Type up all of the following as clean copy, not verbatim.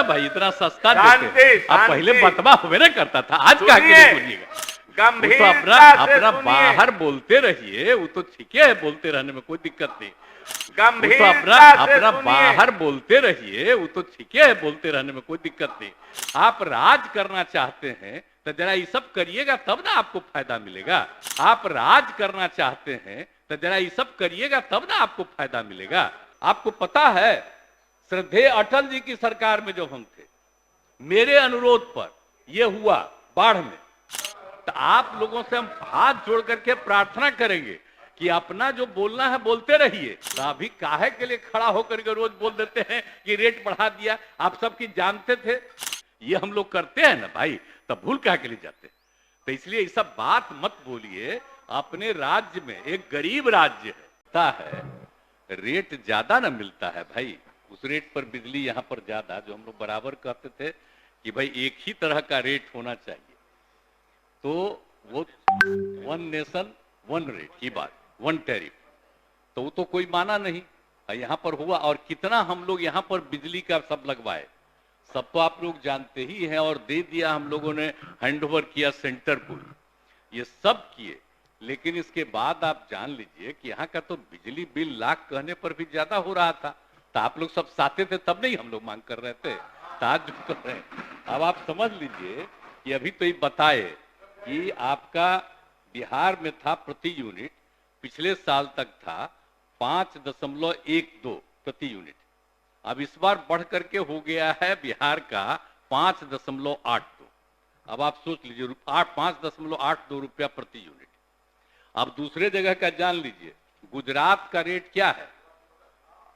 ना भाई, इतना सस्ता देते हैं। अब पहले बतवा हुए ना करता था, आज क्या बोलिएगा। वो तो अपना बाहर बोलते रहिए, वो तो ठीक है, बोलते रहने में कोई दिक्कत नहीं। वो तो अपना बाहर बोलते रहिए, वो तो ठीक है, बोलते रहने में कोई दिक्कत नहीं। आप राज करना चाहते हैं तो जरा ये सब करिएगा, तब ना आपको फायदा मिलेगा। आप राज करना चाहते हैं तो जरा ये सब करिएगा, तब ना आपको फायदा मिलेगा। आपको पता है, श्रद्धेय अटल जी की सरकार में जब हम थे, मेरे अनुरोध पर यह हुआ बाढ़ में, तो आप लोगों से हम हाथ जोड़ करके प्रार्थना करेंगे कि अपना जो बोलना है बोलते रहिए। तो अभी काहे के लिए खड़ा होकर के रोज बोल देते हैं कि रेट बढ़ा दिया, आप सबकी जानते थे ये हम लोग करते हैं ना भाई, तब भूल काहे के लिए जाते। तो इसलिए ये सब बात मत बोलिए। अपने राज्य में, एक गरीब राज्य है, रेट ज्यादा ना मिलता है भाई, उस रेट पर बिजली यहाँ पर ज्यादा, जो हम लोग बराबर कहते थे कि भाई एक ही तरह का रेट होना चाहिए, तो वो वन नेशन वन रेट की बात, वन टैरिफ, तो वो तो कोई माना नहीं। यहाँ पर हुआ, और कितना हम लोग यहाँ पर बिजली का सब लगवाए, सब तो आप लोग जानते ही हैं, और दे दिया हम लोगों ने, हैंडओवर किया सेंटर को, ये सब किए। लेकिन इसके बाद आप जान लीजिए कि यहाँ का तो बिजली बिल लाख कहने पर भी ज्यादा हो रहा था। तो आप लोग सब साथे थे तब नहीं हम लोग मांग कर रहे थे, आज जो कर रहे हैं। अब आप समझ लीजिए कि अभी तो ये बताए कि आपका बिहार में था प्रति यूनिट, पिछले साल तक था 5.12 प्रति यूनिट, अब इस बार बढ़ करके हो गया है बिहार का 5.82। अब आप सोच लीजिए, 5.82 रुपया प्रति यूनिट। अब दूसरे जगह का जान लीजिए, गुजरात का रेट क्या है,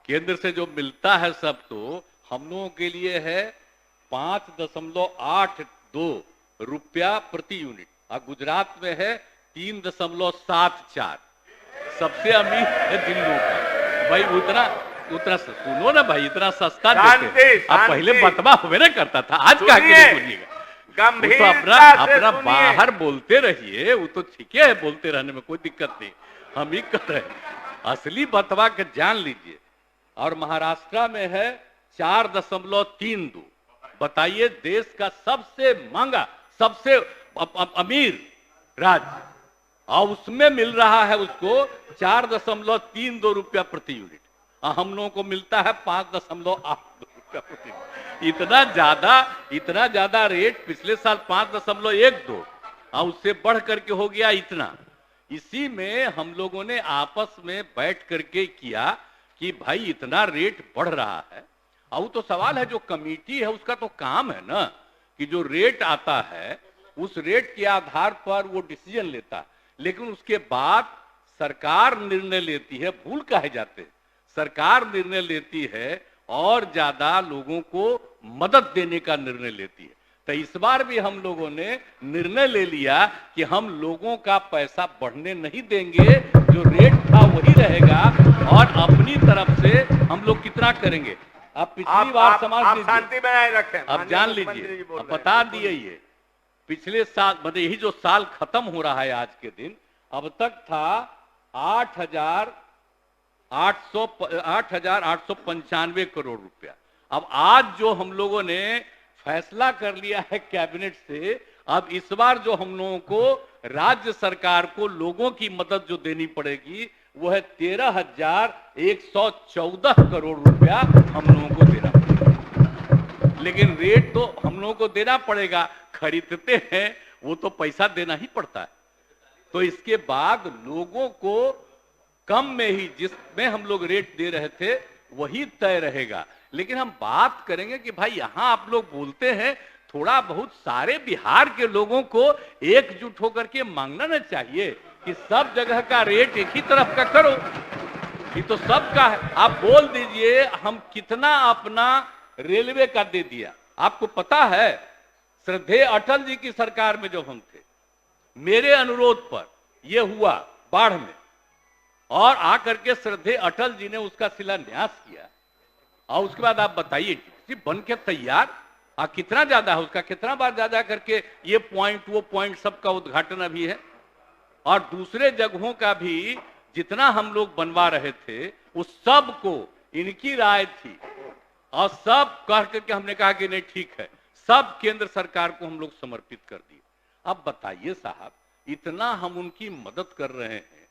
केंद्र से जो मिलता है सब, तो हम लोगों के लिए है 5.82 रुपया प्रति यूनिट, और गुजरात में है 3.74। सबसे अमीर है दिल्ली का भाई, उतना सुनो ना भाई, इतना सस्ता देते हैं। अब पहले बतवा हुए ना करता था, आज क्या बोलिएगा। वो तो अपना बाहर बोलते रहिए, वो तो ठीक है, बोलते रहने में कोई दिक्कत नहीं, हम ही कर रहे हैं। असली बतवा के जान लीजिए। और महाराष्ट्र में है 4.32। बताइए, देश का सबसे महंगा, सबसे अमीर राज्य, और उसमें मिल रहा है उसको 4.32 रुपया प्रति यूनिट, और हम लोगों को मिलता है 5.82 रुपया प्रति यूनिट। इतना ज्यादा रेट। पिछले साल 5.12, और उससे बढ़ करके हो गया इतना। इसी में हम लोगों ने आपस में बैठ करके किया कि भाई इतना रेट बढ़ रहा है। और वो तो सवाल है, जो कमेटी है उसका तो काम है ना कि जो रेट आता है उस रेट के आधार पर वो डिसीजन लेता है, लेकिन उसके बाद सरकार निर्णय लेती है। भूल काहे जाते हैं, सरकार निर्णय लेती है और ज्यादा लोगों को मदद देने का निर्णय लेती है। तो इस बार भी हम लोगों ने निर्णय ले लिया कि हम लोगों का पैसा बढ़ने नहीं देंगे, जो रेट था वही रहेगा, और अपनी तरफ से हम लोग कितना करेंगे। अब पिछली बार समझ शांति बनाए रखें, अब जान लीजिए, अब बता दिए, ये पिछले साल, मतलब यही जो साल खत्म हो रहा है आज के दिन, अब तक था 8,895 करोड़ रुपया। अब आज जो हम लोगों ने फैसला कर लिया है कैबिनेट से, अब इस बार जो हम लोगों को राज्य सरकार को लोगों की मदद जो देनी पड़ेगी वो है 13,114 करोड़ रुपया हम लोगों को देना पड़ेगा। लेकिन रेट तो हम लोगों को देना पड़ेगा, खरीदते हैं वो तो पैसा देना ही पड़ता है। तो इसके बाद लोगों को कम में ही, जिसमें हम लोग रेट दे रहे थे वही तय रहेगा। लेकिन हम बात करेंगे कि भाई यहां आप लोग बोलते हैं, थोड़ा बहुत सारे बिहार के लोगों को एकजुट होकर के मांगना ना चाहिए कि सब जगह का रेट एक ही तरफ का करो। ये तो सबका है। आप बोल दीजिए हम कितना अपना रेलवे का दे दिया। आपको पता है, श्रद्धेय अटल जी की सरकार में जब हम थे, मेरे अनुरोध पर यह हुआ बाढ़ में, और आकर के श्रद्धेय अटल जी ने उसका शिलान्यास किया। और उसके बाद आप बताइए, बन के तैयार, कितना ज्यादा है उसका, कितना बार ज्यादा करके ये पॉइंट वो पॉइंट सबका उद्घाटन अभी है। और दूसरे जगहों का भी जितना हम लोग बनवा रहे थे उस सब को इनकी राय थी और सब कह करके हमने कहा कि नहीं ठीक है, सब केंद्र सरकार को हम लोग समर्पित कर दिए। अब बताइए साहब, इतना हम उनकी मदद कर रहे हैं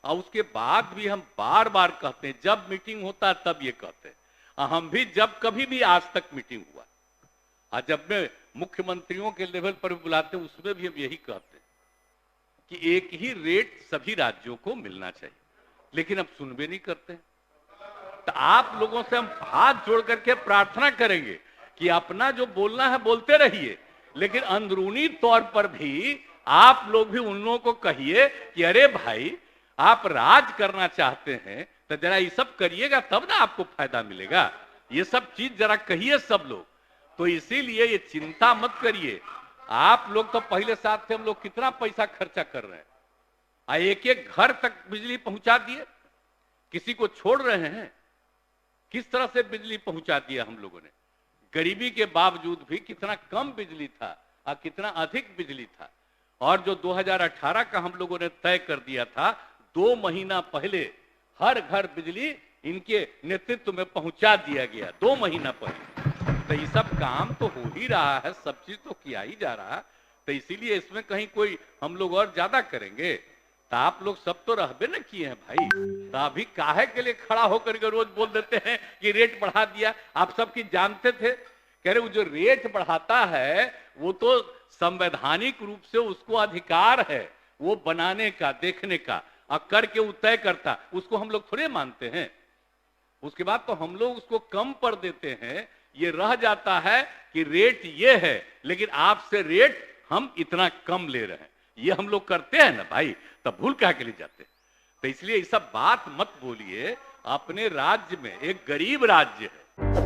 और उसके बाद भी हम बार बार कहते हैं, जब मीटिंग होता है तब ये कहते हैं। हम भी जब कभी भी आज तक मीटिंग हुआ और जब में मुख्यमंत्रियों के लेवल पर भी बुलाते हैं, उसमें भी हम यही कहते हैं कि एक ही रेट सभी राज्यों को मिलना चाहिए, लेकिन अब सुनबे नहीं करते। तो आप लोगों से हम हाथ जोड़ करके प्रार्थना करेंगे कि अपना जो बोलना है बोलते रहिए, लेकिन अंदरूनी तौर पर भी आप लोग भी उन लोगों को कहिए कि अरे भाई, आप राज करना चाहते हैं तो जरा ये सब करिएगा, तब ना आपको फायदा मिलेगा। ये सब चीज जरा कहिए सब लोग। तो इसीलिए ये चिंता मत करिए। आप लोग तो पहले साथ थे, हम लोग कितना पैसा खर्चा कर रहे हैं, एक एक घर तक बिजली पहुंचा दिए, किसी को छोड़ रहे हैं। किस तरह से बिजली पहुंचा दिया हम लोगों ने, गरीबी के बावजूद भी कितना कम बिजली था और कितना अधिक बिजली था। और जो 2018 का हम लोगों ने तय कर दिया था, 2 महीना पहले हर घर बिजली इनके नेतृत्व में पहुंचा दिया गया, 2 महीना पहले। तो ये सब काम तो हो ही रहा है, सब चीज तो किया ही जा रहा है। तो इसीलिए इसमें कहीं कोई हम लोग और ज्यादा करेंगे? तो आप लोग सब तो रहबे न किए हैं भाई, तो अभी काहे के लिए खड़ा होकर के रोज बोल देते हैं कि रेट बढ़ा दिया? आप सब की जानते थे, कह रहे वो जो रेट बढ़ाता है वो तो संवैधानिक रूप से उसको अधिकार है वो बनाने का, देखने का, और करके वो तय करता, उसको हम लोग थोड़े मानते हैं। उसके बाद तो हम लोग उसको कम पर देते हैं। ये रह जाता है कि रेट ये है, लेकिन आपसे रेट हम इतना कम ले रहे हैं, ये हम लोग करते हैं ना भाई, तब भूल क्या के लिए जाते हैं? तो इसलिए ये सब बात मत बोलिए। अपने राज्य में एक गरीब राज्य है,